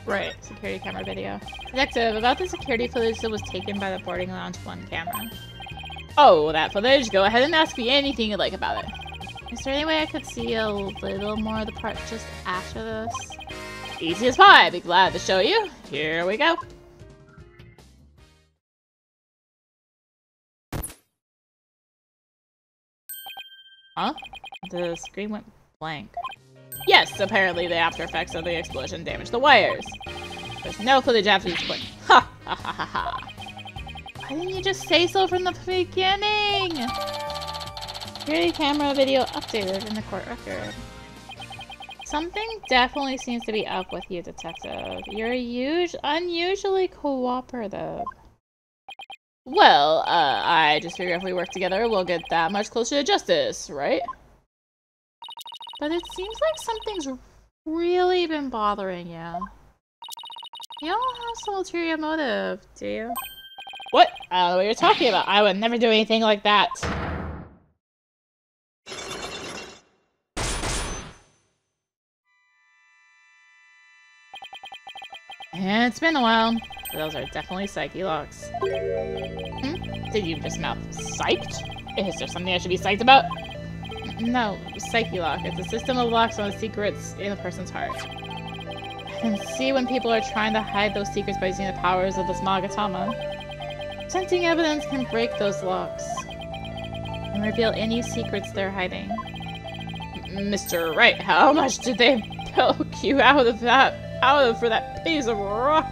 Right, security camera video. Detective, about the security footage that was taken by the boarding lounge 1 camera. Oh, that footage? Go ahead and ask me anything you'd like about it. Is there any way I could see a little more of the part just after this? Easy as pie, I'd be glad to show you. Here we go. Huh? The screen went blank. Yes, apparently the after effects of the explosion damaged the wires. There's no footage after this point. Ha ha ha ha ha. Why didn't you just say so from the beginning? Security camera video updated in the court record. Something definitely seems to be up with you, Detective. You're unusually cooperative. Well, I just figure if we work together, we'll get that much closer to justice, right? But it seems like something's really been bothering you. You don't have some ulterior motive, do you? What? I don't know what you're talking about. I would never do anything like that. It's been a while. Those are definitely Psyche-Locks. Did you just mouth psyched? Is there something I should be psyched about? No, Psyche-Lock. It's a system of locks on the secrets in a person's heart. I can see when people are trying to hide those secrets by using the powers of the Smagatama. Presenting evidence can break those locks and reveal any secrets they're hiding. Mr. Wright, how much did they poke you out of for that piece of rock?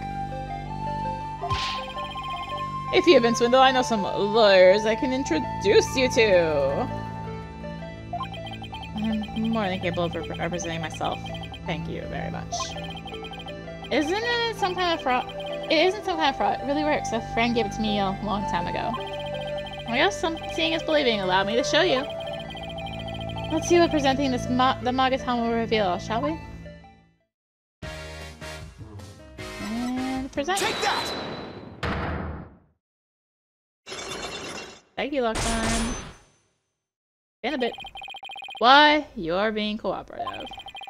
If you've been swindled, I know some lawyers I can introduce you to. I'm more than capable of representing myself. Thank you very much. Isn't it some kind of fraud? It isn't some kind of fraud. It really works. A friend gave it to me a long time ago. I guess seeing is believing. Allow me to show you. Let's see what presenting this the Magatama will reveal, shall we? And present. Take that! Psyche-Lock time. In a bit. Why? You're being cooperative.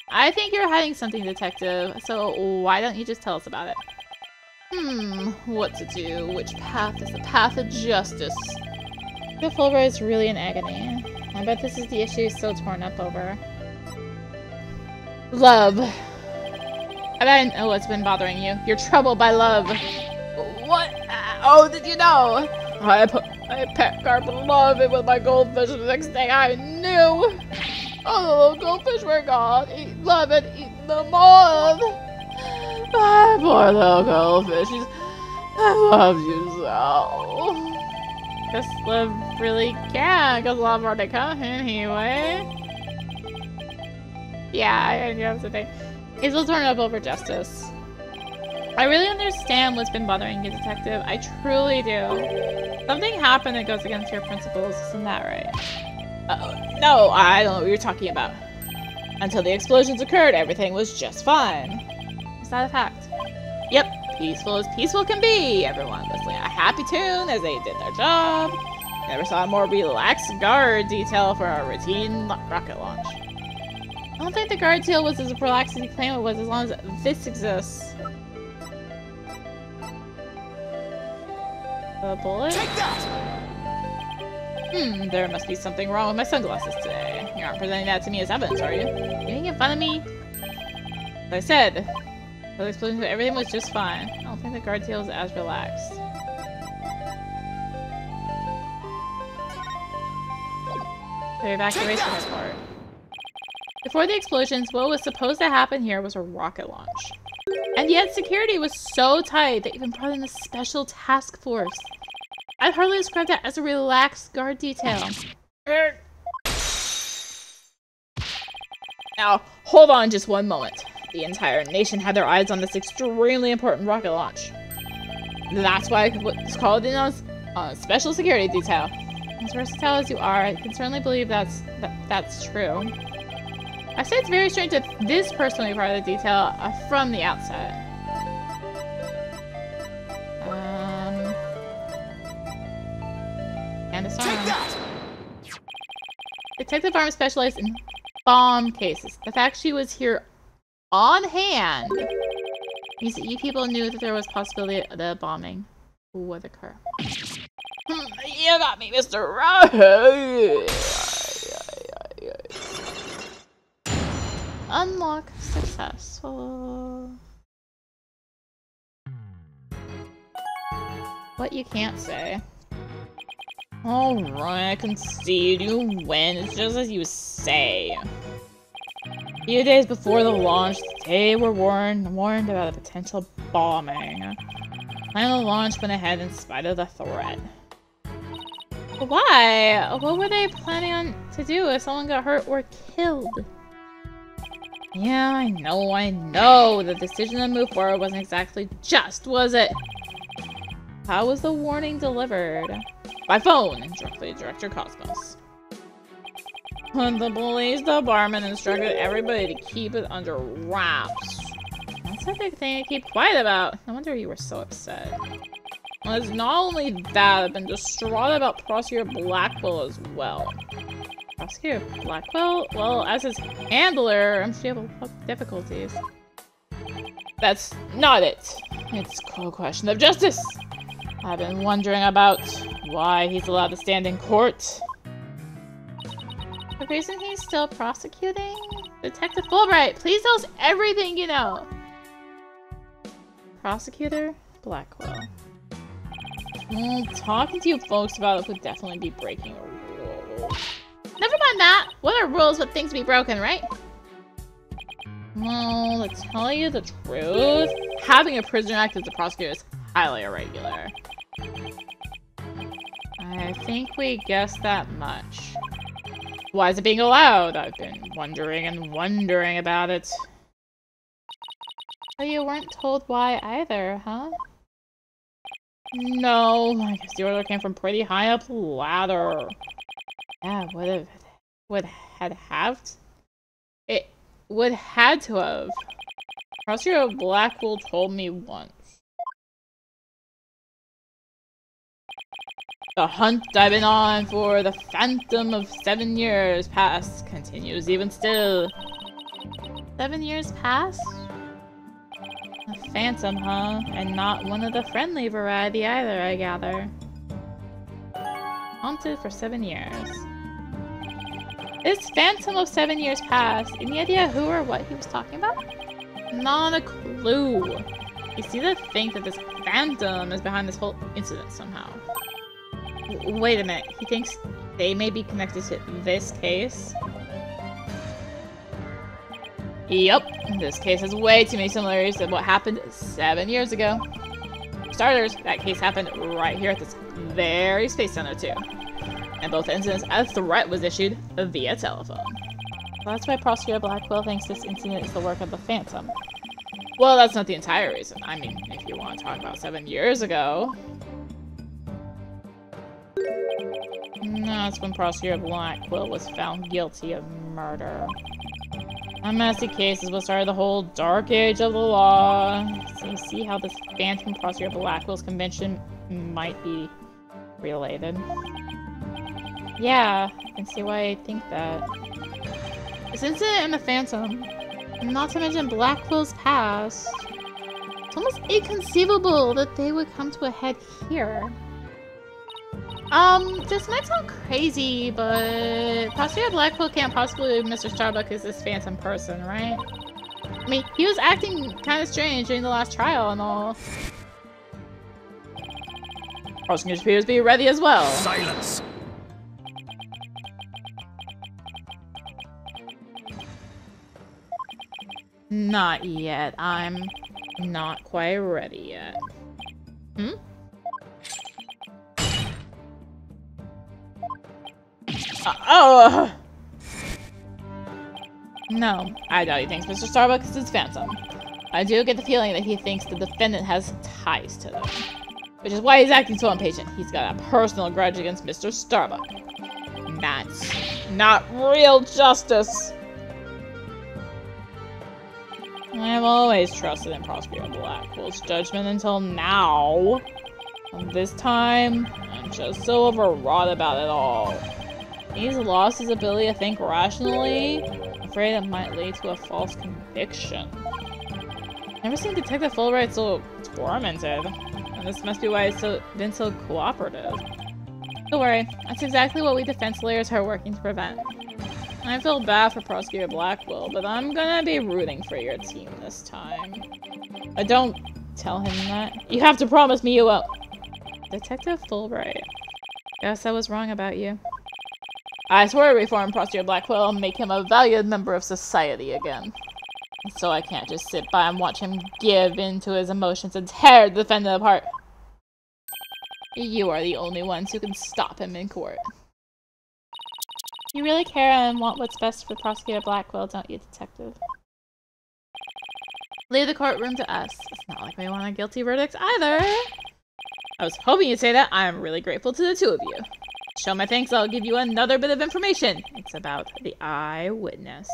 I think you're hiding something, Detective, so why don't you just tell us about it? What to do? Which path is the path of justice? The Fulbright is really in agony. I bet this is the issue he's so torn up over. Love. I bet I know what's been bothering you. You're troubled by love. What? Oh, did you know? I pet carpet love it with my goldfish, and the next thing I knew, all the little goldfish were gone. Love and eaten them all. My poor little goldfish. I love you so. Guess love really can, because love already come anyway. Yeah, I knew that's the thing. He's still torn up over justice. I really understand what's been bothering you, Detective. I truly do. Something happened that goes against your principles, isn't that right? No, I don't know what you're talking about. Until the explosions occurred, everything was just fine. Is that a fact? Yep, peaceful as peaceful can be. Everyone was like a happy tune as they did their job. Never saw a more relaxed guard detail for a routine rocket launch. I don't think the guard detail was as relaxed as you claim it was, as long as this exists. A bullet? Take that! There must be something wrong with my sunglasses today. You aren't presenting that to me as evidence, are you? You making fun of me? As I said, the explosion, everything was just fine. I don't think the guard detail is as relaxed. The evacuation report. Before the explosions, what was supposed to happen here was a rocket launch. And yet security was so tight they even brought in a special task force. I'd hardly describe that as a relaxed guard detail. Now, hold on just one moment. The entire nation had their eyes on this extremely important rocket launch. That's why it's called in on a special security detail. As versatile as you are, I can certainly believe that's true. I say it's very strange that this person would be part of the detail from the outset. And disarm. Detective Arm specialized in bomb cases. The fact she was here on hand You people knew that there was possibility that the bombing would occur. You got me, Mr. Wright! Unlock successful. What you can't say. Alright, I concede. You win. It's just as you say. A few days before the launch, they were warned about a potential bombing. The plan of the launch went ahead in spite of the threat. But why? What were they planning on to do if someone got hurt or killed? Yeah, I know. The decision to move forward wasn't exactly just, was it? How was the warning delivered? By phone, directly to Director Cosmos. The police department instructed everybody to keep it under wraps. That's a big thing to keep quiet about. No wonder you were so upset. Well, it's not only that, I've been distraught about Prosecutor Blackwell as well. Prosecutor Blackwell? Well, as his handler, I'm sure you have a lot of difficulties. That's not it. It's a question of justice. I've been wondering about why he's allowed to stand in court. The reason he's still prosecuting? Detective Fulbright, please tell us everything you know. Prosecutor Blackwell. Well, talking to you folks about it would definitely be breaking a rule. Never mind that. What are rules but things to be broken, right? Well, to tell you the truth, having a prisoner act as a prosecutor is highly irregular. I think we guessed that much. Why is it being allowed? I've been wondering about it. But you weren't told why either, huh? No, I guess the order came from pretty high up the ladder. Yeah, it would had to have. Prosecutor Blackwell told me once. The hunt I've been on for the phantom of 7 years past continues even still. 7 years past? A phantom, huh? And not one of the friendly variety either, I gather. Haunted for 7 years. This phantom of 7 years past, any idea who or what he was talking about? Not a clue. You see to think that this phantom is behind this whole incident somehow. Wait a minute, he thinks they may be connected to this case? Yup, this case has way too many similarities to what happened 7 years ago. For starters, that case happened right here at this very Space Center too. And both incidents, a threat was issued via telephone. Well, that's why Prosecutor Blackwell thinks this incident is the work of the Phantom. Well, that's not the entire reason. I mean, if you want to talk about 7 years ago... That's when Prosecutor Blackwell was found guilty of murder. A messy case is what started the whole dark age of the law. So you see how this Phantom Prosecutor Blackwell's convention might be related. Yeah, I can see why I think that. This incident and the Phantom, not to mention Blackwell's past, it's almost inconceivable that they would come to a head here. This might sound crazy, but Prosecutor Blackwell can't possibly be Mr. Starbuck as this phantom person, right? I mean, he was acting kind of strange during the last trial and all. Prosecutor appears to be ready as well. Silence! Not yet. I'm not quite ready yet. Hmm? No, I doubt he thinks Mr. Starbuck is his phantom. I do get the feeling that he thinks the defendant has ties to them. Which is why he's acting so impatient. He's got a personal grudge against Mr. Starbuck. That's not real justice! I've always trusted in Prosecutor Blackwell's judgment until now. And this time, I'm just so overwrought about it all. He's lost his ability to think rationally. I'm afraid it might lead to a false conviction. Never seen Detective Fulbright so tormented. And this must be why he's been so cooperative. Don't worry, that's exactly what we defense lawyers are working to prevent. I feel bad for Prosecutor Blackwell, but I'm gonna be rooting for your team this time. Don't tell him that. You have to promise me you will. Detective Fulbright. Guess I was wrong about you. I swear to reform Prosecutor Blackwell and make him a valued member of society again. So I can't just sit by and watch him give in to his emotions and tear the defendant apart. You are the only ones who can stop him in court. You really care and want what's best for Prosecutor Blackwell, don't you, Detective? Leave the courtroom to us. It's not like we want a guilty verdict either. I was hoping you'd say that. I'm really grateful to the two of you. To show my thanks, I'll give you another bit of information. It's about the eyewitness.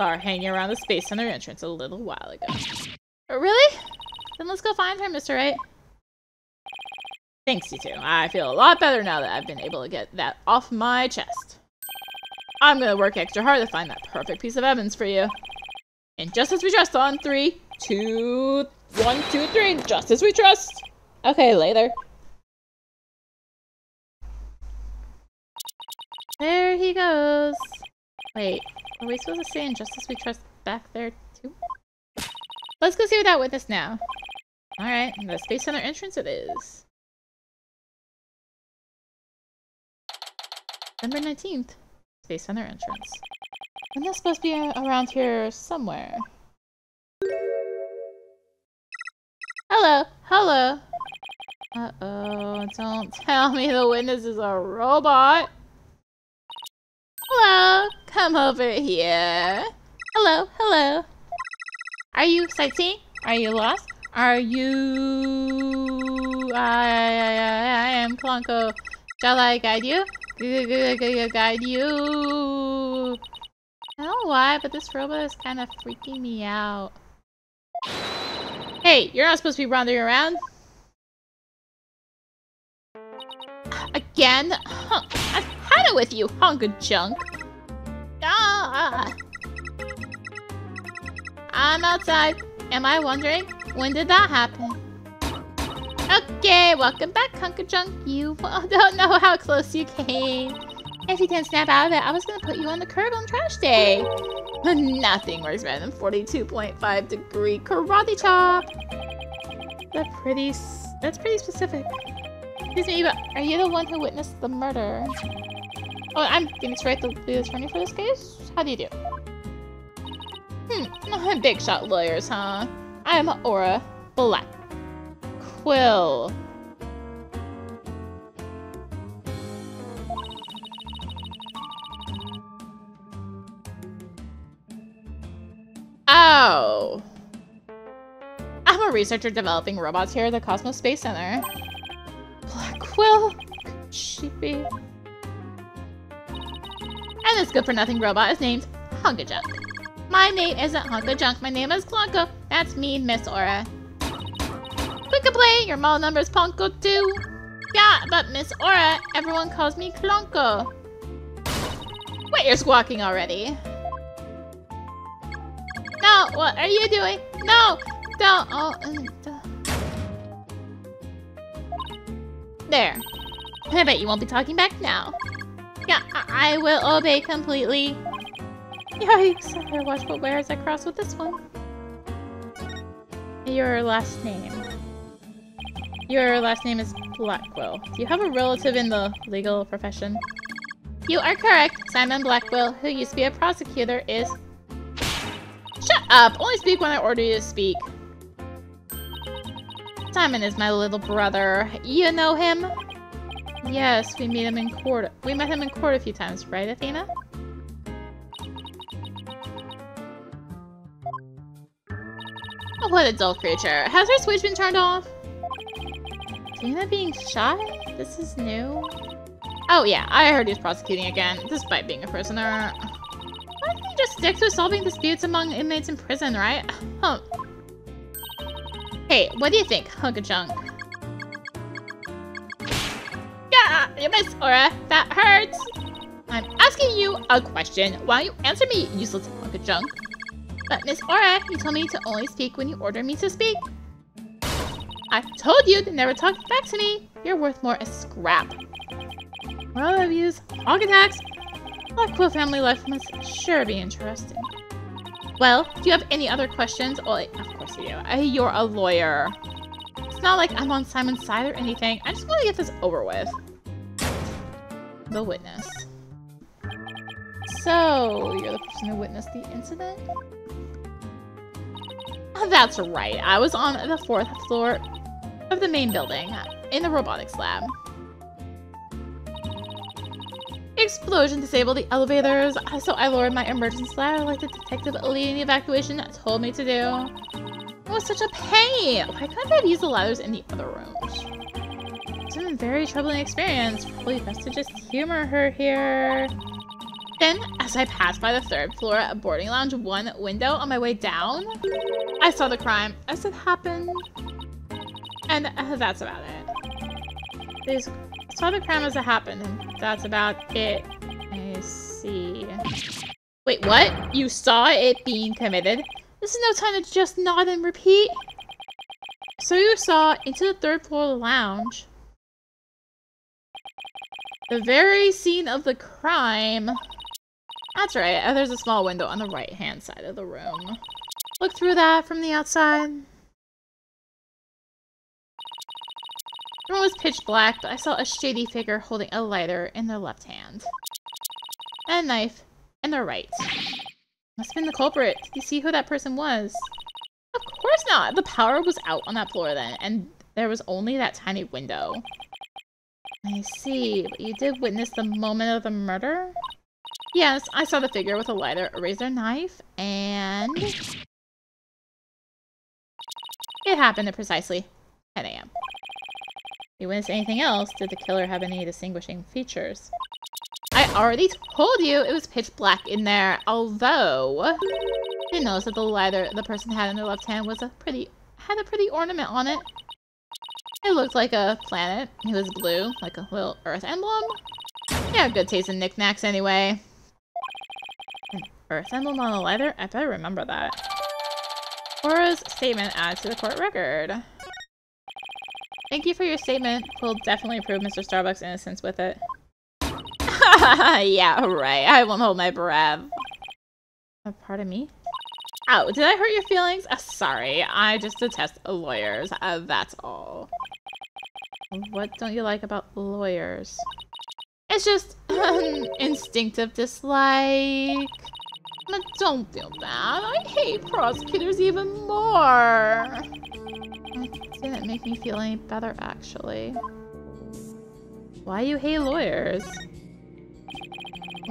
Car hanging around the Space Center entrance a little while ago. Really? Then let's go find her, Mr. Wright. Thanks, you two. I feel a lot better now that I've been able to get that off my chest. I'm gonna work extra hard to find that perfect piece of evidence for you. And just as we trust on 3, 2, 1, 2, 3, just as we trust. Okay, later. There he goes. Wait, are we supposed to say in just as we trust back there too? Let's go see that witness now. Alright, the Space Center entrance it is. December 19th. Space Center entrance. And that's supposed to be around here somewhere. Hello, hello. Uh-oh, don't tell me the witness is a robot. Hello, come over here. Hello, hello. Are you sightseeing? Are you lost? Are you... I am Ponco. Shall I guide you? Guide you. I don't know why, but this robot is kind of freaking me out. Hey, you're not supposed to be wandering around. Again? Huh. I've had it with you, hunk of junk. Ah. I'm outside. Am I wondering? When did that happen? Okay, welcome back, hunk of junk. You don't know how close you came. If you didn't snap out of it, I was gonna put you on the curb on trash day. Nothing works better than 42.5 degree karate chop. That's pretty specific. Excuse me, but are you the one who witnessed the murder? Oh, I'm Phoenix Wright, the attorney for this case. How do you do? Big shot lawyers, huh? I'm Aura Black Quill. Oh. I'm a researcher developing robots here at the Cosmos Space Center. Black Quill? Could she be? And this good-for-nothing robot is named Hunkajunk. My name isn't Hunkajunk, my name is Clonko. That's me, Miss Aura. Quick play, your model number is Ponco too. Yeah, but Miss Aura, everyone calls me Clonko. Wait, you're squawking already. No, what are you doing? No, don't. Oh, there. I bet you won't be talking back now. Yeah, I will obey completely. Yikes, I better watch what wires I cross with this one. Your last name. Your last name is Blackwell. Do you have a relative in the legal profession? You are correct. Simon Blackwell, who used to be a prosecutor, is... Shut up! Only speak when I order you to speak. Simon is my little brother. You know him? Yes, we met him in court. We met him in court a few times, right, Athena? Oh, what a dull creature. Has her switch been turned off? Athena being shy? This is new. Oh yeah, I heard he's prosecuting again, despite being a prisoner. Why don't you just stick to solving disputes among inmates in prison, right? Huh. Hey, what do you think, Hunkajunk? Yeah, you miss Aura. That hurts. I'm asking you a question. Why don't you answer me, useless Hunkajunk? But Miss Aura, you told me to only speak when you order me to speak. I told you to never talk back to me. You're worth more as scrap. World reviews, hog attacks. Our Quill family life must sure be interesting. Well, do you have any other questions? Well, of course you do. You're a lawyer. It's not like I'm on Simon's side or anything. I just want to get this over with. The witness. So, you're the person who witnessed the incident? That's right. I was on the 4th floor of the main building, in the robotics lab. Explosion disabled the elevators, so I lowered my emergency ladder like the detective leading the evacuation told me to do. It was such a pain! Why couldn't I have used the ladders in the other rooms? It's been a very troubling experience. Probably best to just humor her here. Then, as I passed by the 3rd floor boarding lounge 1 window on my way down, I saw the crime as it happened. And that's about it. I saw the crime as it happened, and that's about it. I see. Wait, what? You saw it being committed? This is no time to just nod and repeat. So you saw into the 3rd floor lounge. The very scene of the crime. That's right. There's a small window on the right-hand side of the room. Look through that from the outside. The room was pitch black, but I saw a shady figure holding a lighter in their left hand. And a knife in their right. Must have been the culprit. Did you see who that person was? Of course not! The power was out on that floor then, and there was only that tiny window. I see, but you did witness the moment of the murder? Yes, I saw the figure with a lighter raise their knife, and... it happened at precisely 10 a.m. You witnessed anything else? Did the killer have any distinguishing features? I already told you it was pitch black in there, although... you notice that the lighter the person had in their left hand was had a pretty ornament on it. It looked like a planet. It was blue, like a little Earth emblem. Yeah, good taste in knickknacks anyway. An Earth emblem on a lighter? I better remember that. Aura's statement added to the court record. Thank you for your statement. We'll definitely prove Mr. Starbuck's innocence with it. Yeah, right. I won't hold my breath. Pardon me? Oh, did I hurt your feelings? Sorry, I just detest lawyers. That's all. What don't you like about lawyers? It's just an instinctive dislike. But don't feel bad. I hate prosecutors even more. It didn't make me feel any better, actually. Why do you hate lawyers?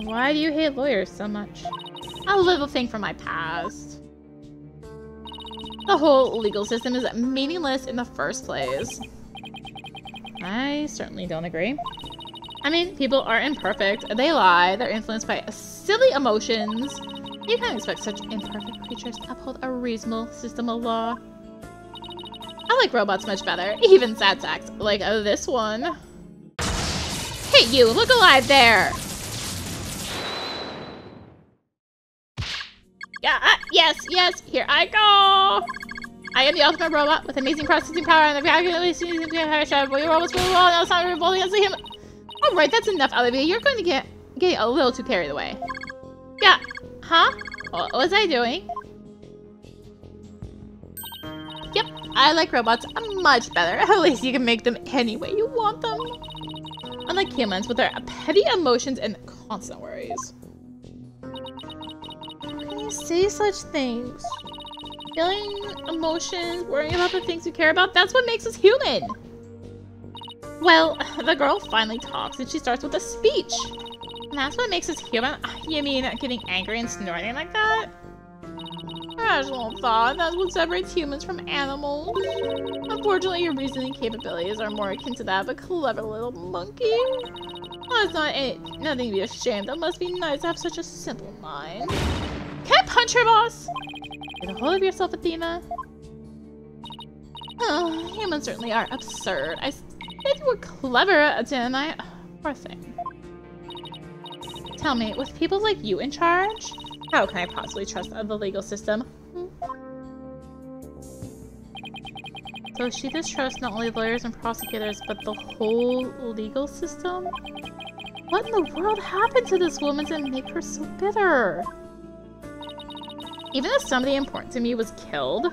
Why do you hate lawyers so much? A little thing from my past. The whole legal system is meaningless in the first place. I certainly don't agree. I mean, people are imperfect. They lie. They're influenced by silly emotions. You can't expect such imperfect creatures to uphold a reasonable system of law. I like robots much better. Even sad sacks, like this one. Hey, you! Look alive there! Yeah, yes, here I go! I am the ultimate robot with amazing processing power and the calculation using power shot. Your robots will roll, now it's time to revolt against the human. Alright, that's enough, Olivia. You're going to get a little too carried away. Yeah, huh? What was I doing? Yep, I like robots much better. At least you can make them any way you want them. Unlike humans with their petty emotions and constant worries. How can you say such things? Feeling emotions, worrying about the things you care about, that's what makes us human. Well, the girl finally talks and she starts with a speech. And that's what makes us human? You mean getting angry and snorting like that? Rational thought, that's what separates humans from animals. Unfortunately, your reasoning capabilities are more akin to that of a clever little monkey. Oh, it's nothing to be ashamed of. It must be nice to have such a simple mind. Can I punch her, boss? Get a hold of yourself, Athena. Oh, humans certainly are absurd. I said you were clever, didn't I? Poor thing. Tell me, with people like you in charge, how can I possibly trust the legal system? So she distrusts not only lawyers and prosecutors, but the whole legal system? What in the world happened to this woman to make her so bitter? Even if somebody important to me was killed,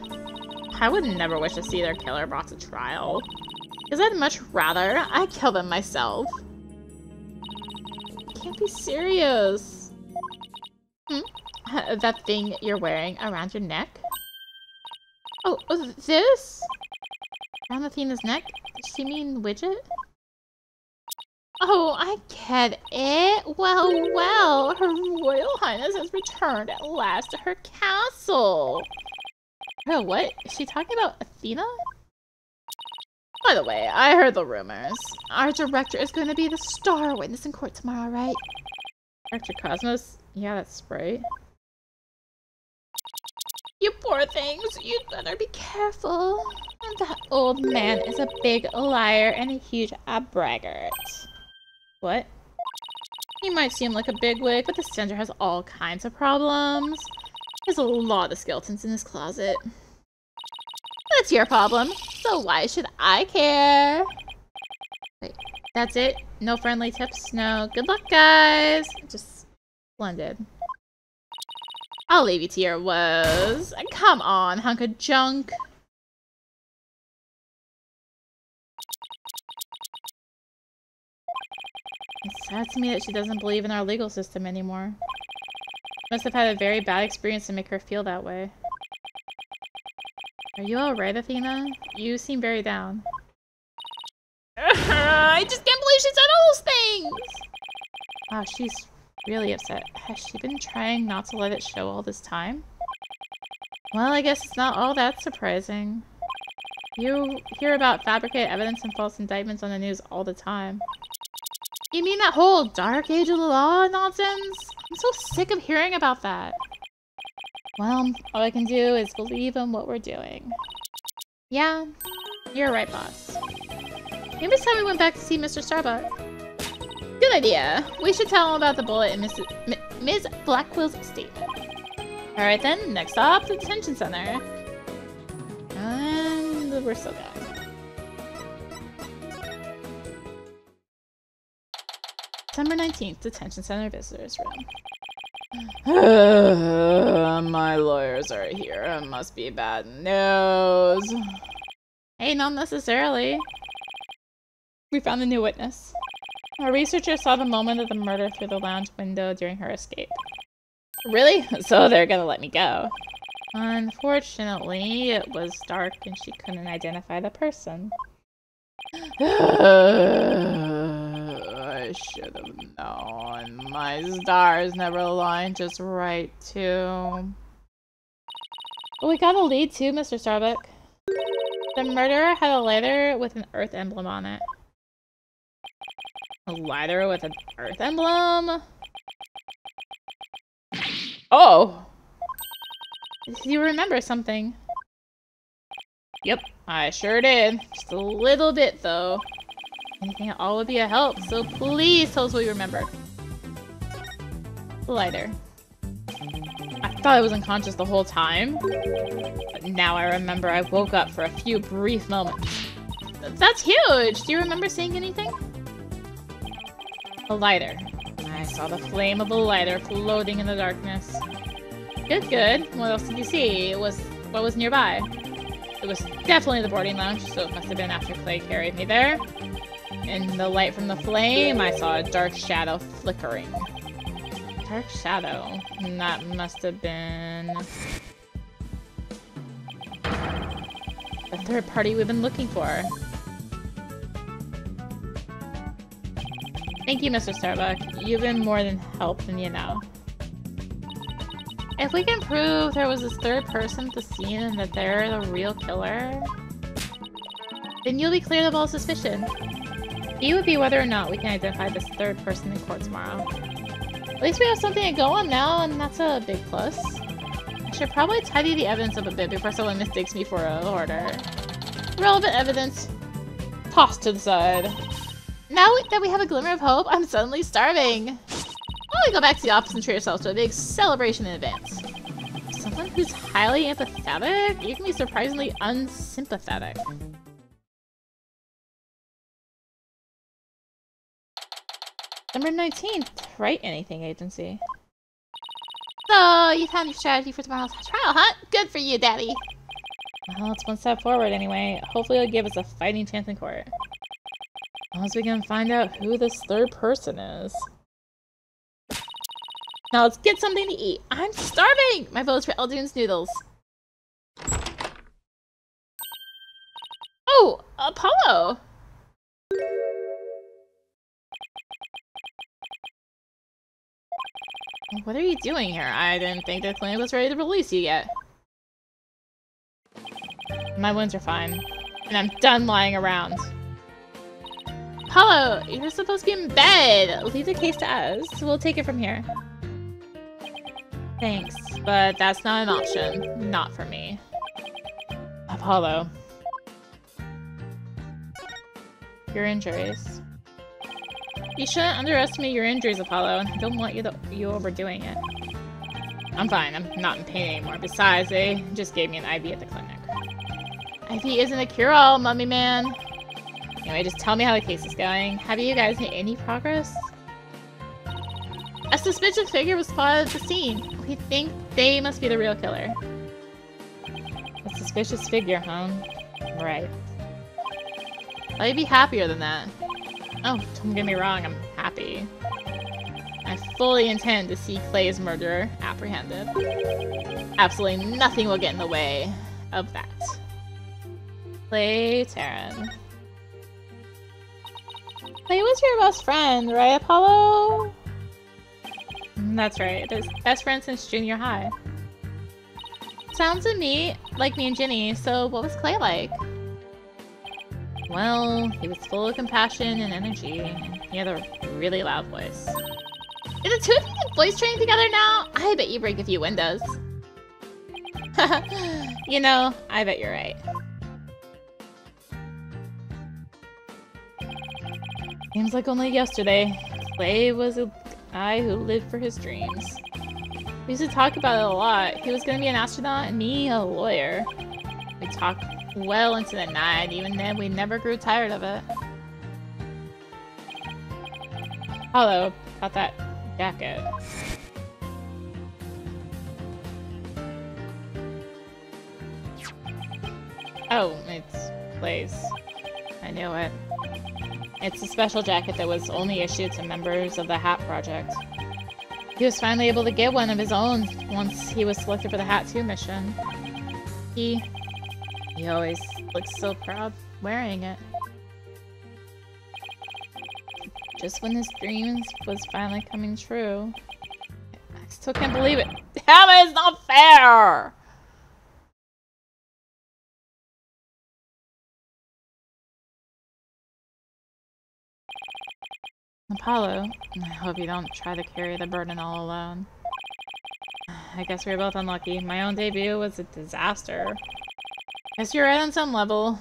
I would never wish to see their killer brought to trial. Because I'd much rather I kill them myself. You can't be serious. That thing you're wearing around your neck? Oh, this? Around Athena's neck? Does she mean widget? Oh, I get it. Well, Her Royal Highness has returned at last to her castle. Oh, what? Is she talking about Athena? By the way, I heard the rumors. Our director is going to be the star witness in court tomorrow, right? Director Cosmos? Yeah, that's right. You poor things, you'd better be careful. That old man is a big liar and a huge braggart. What? He might seem like a bigwig, but the center has all kinds of problems. There's a lot of skeletons in his closet. That's your problem, so why should I care? Wait, that's it? No friendly tips? No. Good luck, guys! Just splendid. I'll leave you to your woes. Come on, hunk of junk. It's sad to me that she doesn't believe in our legal system anymore. Must have had a very bad experience to make her feel that way. Are you alright, Athena? You seem very down. I just can't believe she said all those things! Wow, she's really upset. Has she been trying not to let it show all this time? Well, I guess it's not all that surprising. You hear about fabricated evidence and false indictments on the news all the time. You mean that whole dark age of the law nonsense? I'm so sick of hearing about that. Well, all I can do is believe in what we're doing. Yeah, you're right, boss. Maybe it's time we went back to see Mr. Starbuck. Good idea. We should tell him about the bullet in Ms. Blackwell's statement. Alright then, next stop, the detention center. And we're still going. December 19th, detention center visitors room. My lawyers are here. It must be bad news. Hey, not necessarily. We found a new witness. Our researcher saw the moment of the murder through the lounge window during her escape. Really? So they're gonna let me go? Unfortunately, it was dark and she couldn't identify the person. I should have known. My stars never aligned just right, too. Well, we got a lead, too, Mr. Starbuck. The murderer had a lighter with an Earth emblem on it. A lighter with an Earth emblem? Oh! You remember something. Yep, I sure did. Just a little bit, though. Anything at all would be a help, so please tell us what you remember. The lighter. I thought I was unconscious the whole time, but now I remember I woke up for a few brief moments. That's huge! Do you remember seeing anything? A lighter. I saw the flame of a lighter floating in the darkness. Good, good. What else did you see? What was nearby? It was definitely the boarding lounge, so it must have been after Clay carried me there. In the light from the flame, I saw a dark shadow flickering. Dark shadow? That must have been the third party we've been looking for. Thank you, Mr. Starbuck. You've been more than help than you know. If we can prove there was this third person at the scene and that they're the real killer, then you'll be cleared of all suspicion. Key would be whether or not we can identify this third person in court tomorrow. At least we have something to go on now, and that's a big plus. I should probably tidy the evidence up a bit before someone mistakes me for a hoarder. Relevant evidence tossed to the side. Now that we have a glimmer of hope, I'm suddenly starving. Why don't we go back to the office and treat ourselves to a big celebration in advance? So Someone who's highly empathetic? You can be surprisingly unsympathetic. Number 19th. Write anything agency. So, you found your strategy for tomorrow's trial, huh? Good for you, Daddy. Well, it's one step forward anyway. Hopefully it'll give us a fighting chance in court. Once we can find out who this third person is. Now let's get something to eat. I'm starving! My vote's for Eldune's noodles. Oh! Apollo! What are you doing here? I didn't think the clinic was ready to release you yet. My wounds are fine. And I'm done lying around. Apollo! You're supposed to be in bed! Leave the case to us. We'll take it from here. Thanks, but that's not an option. Not for me. Apollo. Your injuries. You shouldn't underestimate your injuries, Apollo. I don't want you overdoing it. I'm fine. I'm not in pain anymore. Besides, they just gave me an IV at the clinic. IV isn't a cure-all, mummy man. Anyway, just tell me how the case is going. Have you guys made any progress? A suspicious figure was spotted at the scene. We think they must be the real killer. A suspicious figure, huh? Right. I'd be happier than that. Oh, don't get me wrong, I'm happy. I fully intend to see Clay's murderer apprehended. Absolutely nothing will get in the way of that. Clay Terran. Clay was your best friend, right, Apollo? That's right. They're best friends since junior high. Sounds to me like me and Ginny, so what was Clay like? Well, he was full of compassion and energy, and he had a really loud voice. Is the two of you voice training together now? I bet you break a few windows. You know, I bet you're right. Seems like only yesterday, Clay was a guy who lived for his dreams. We used to talk about it a lot. He was gonna be an astronaut and me a lawyer. We talked well into the night. Even then, we never grew tired of it. Hello, about that jacket. Oh, it's Clay's. I knew it. It's a special jacket that was only issued to members of the Hat Project. He was finally able to get one of his own once he was selected for the Hat 2 mission. He always looks so proud wearing it. Just when his dreams was finally coming true. I still can't believe it. Damn it, it's not fair! Apollo, I hope you don't try to carry the burden all alone. I guess we were both unlucky. My own debut was a disaster. Guess you're right on some level.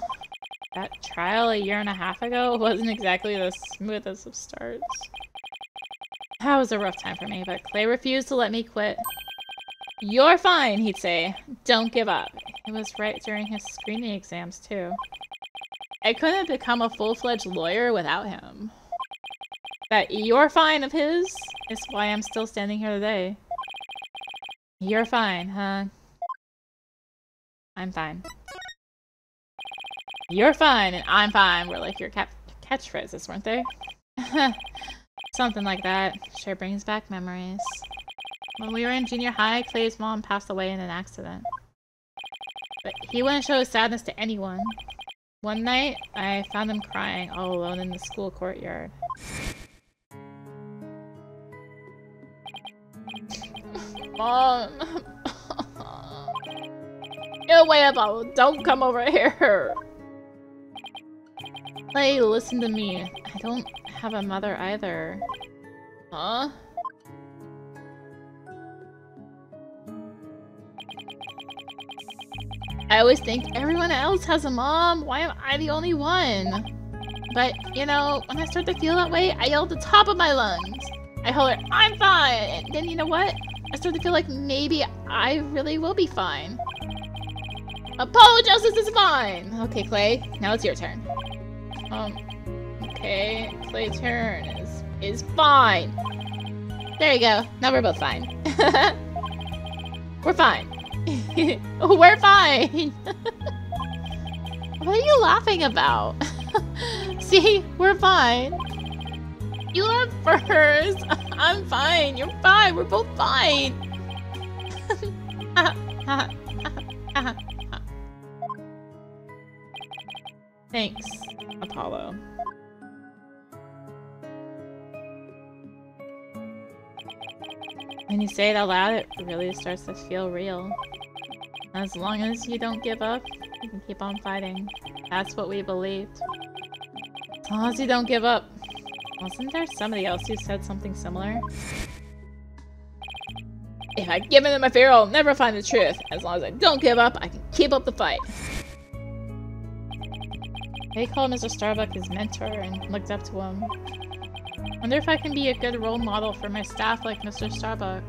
That trial a year and a half ago wasn't exactly the smoothest of starts. That was a rough time for me, but Clay refused to let me quit. You're fine, he'd say. Don't give up. It was right during his screening exams, too. I couldn't have become a full-fledged lawyer without him. That "you're fine" of his is why I'm still standing here today. You're fine, huh? I'm fine. You're fine and I'm fine were like your catchphrases, weren't they? Something like that. Sure brings back memories. When we were in junior high, Clay's mom passed away in an accident. But he wouldn't show his sadness to anyone. One night, I found him crying all alone in the school courtyard. Mom! Get away, Apollo! Don't come over here! Clay, listen to me. I don't have a mother either. Huh? I always think everyone else has a mom. Why am I the only one? But, you know, when I start to feel that way, I yell at the top of my lungs. I holler, I'm fine! And then, you know what? I start to feel like maybe I really will be fine. Apollo justice is fine! Okay, Clay, now it's your turn. Okay, Clay's turn is fine. There you go. Now we're both fine. We're fine. We're fine! What are you laughing about? See? We're fine. You left first. I'm fine. You're fine. We're both fine. Thanks, Apollo. When you say it out loud, it really starts to feel real. As long as you don't give up, you can keep on fighting. That's what we believed. As long as you don't give up. Wasn't there somebody else who said something similar? If I give in to my fear, I'll never find the truth. As long as I don't give up, I can keep up the fight. They called Mr. Starbuck his mentor and looked up to him. Wonder if I can be a good role model for my staff like Mr. Starbuck.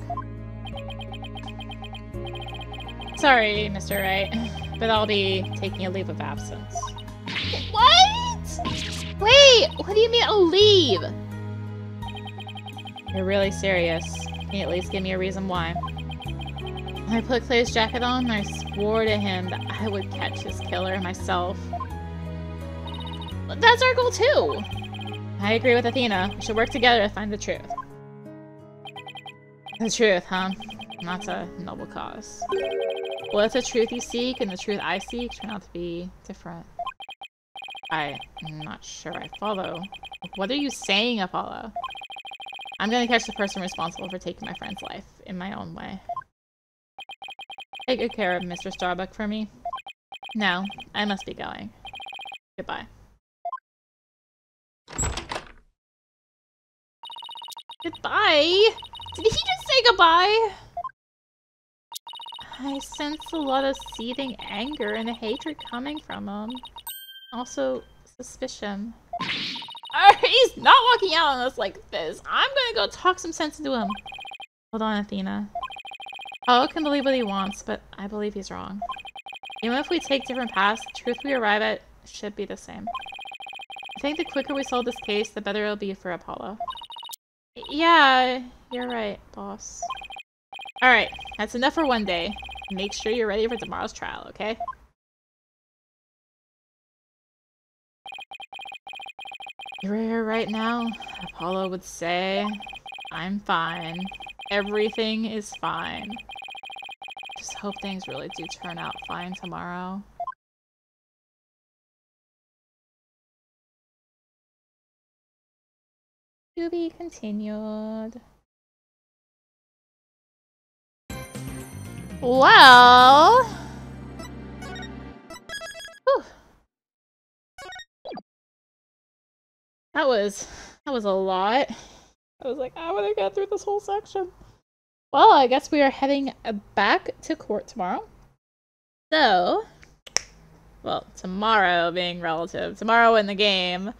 Sorry, Mr. Wright, but I'll be taking a leave of absence. What? Wait, what do you mean a leave? You're really serious. Can you at least give me a reason why? When I put Clay's jacket on, I swore to him that I would catch his killer myself. But that's our goal too! I agree with Athena. We should work together to find the truth. The truth, huh? That's a noble cause. What if the truth you seek and the truth I seek turn out to be different? I'm not sure I follow. What are you saying, Apollo? I'm gonna catch the person responsible for taking my friend's life in my own way. Take good care of Mr. Starbuck for me. No, I must be going. Goodbye. Goodbye? Did he just say goodbye? I sense a lot of seething anger and hatred coming from him. Also, suspicion. He's not walking out on us like this. I'm gonna go talk some sense into him. Hold on, Athena. Paolo can believe what he wants, but I believe he's wrong. Even if we take different paths, the truth we arrive at should be the same. I think the quicker we solve this case, the better it'll be for Apollo. Yeah, you're right, boss. Alright, that's enough for one day. Make sure you're ready for tomorrow's trial, okay? If you were here right now, Apollo would say, I'm fine. Everything is fine. Just hope things really do turn out fine tomorrow. To be continued. Well... Whew. That was a lot. I was like, I want to get through this whole section. Well, I guess we are heading back to court tomorrow. So, well, tomorrow being relative. Tomorrow in the game.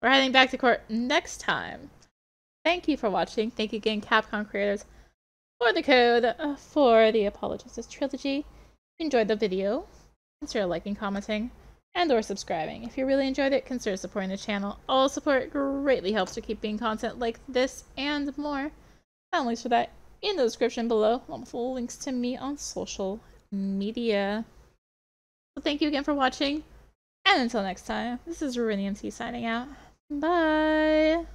We're heading back to court next time. Thank you for watching. Thank you again, Capcom Creators, for the code for the Apologist's Trilogy. If you enjoyed the video, consider liking, commenting, and or subscribing. If you really enjoyed it, consider supporting the channel. All support greatly helps to keep being content like this and more. Found links for that in the description below, along with full links to me on social media. So thank you again for watching, and until next time, this is Rinium T signing out. Bye!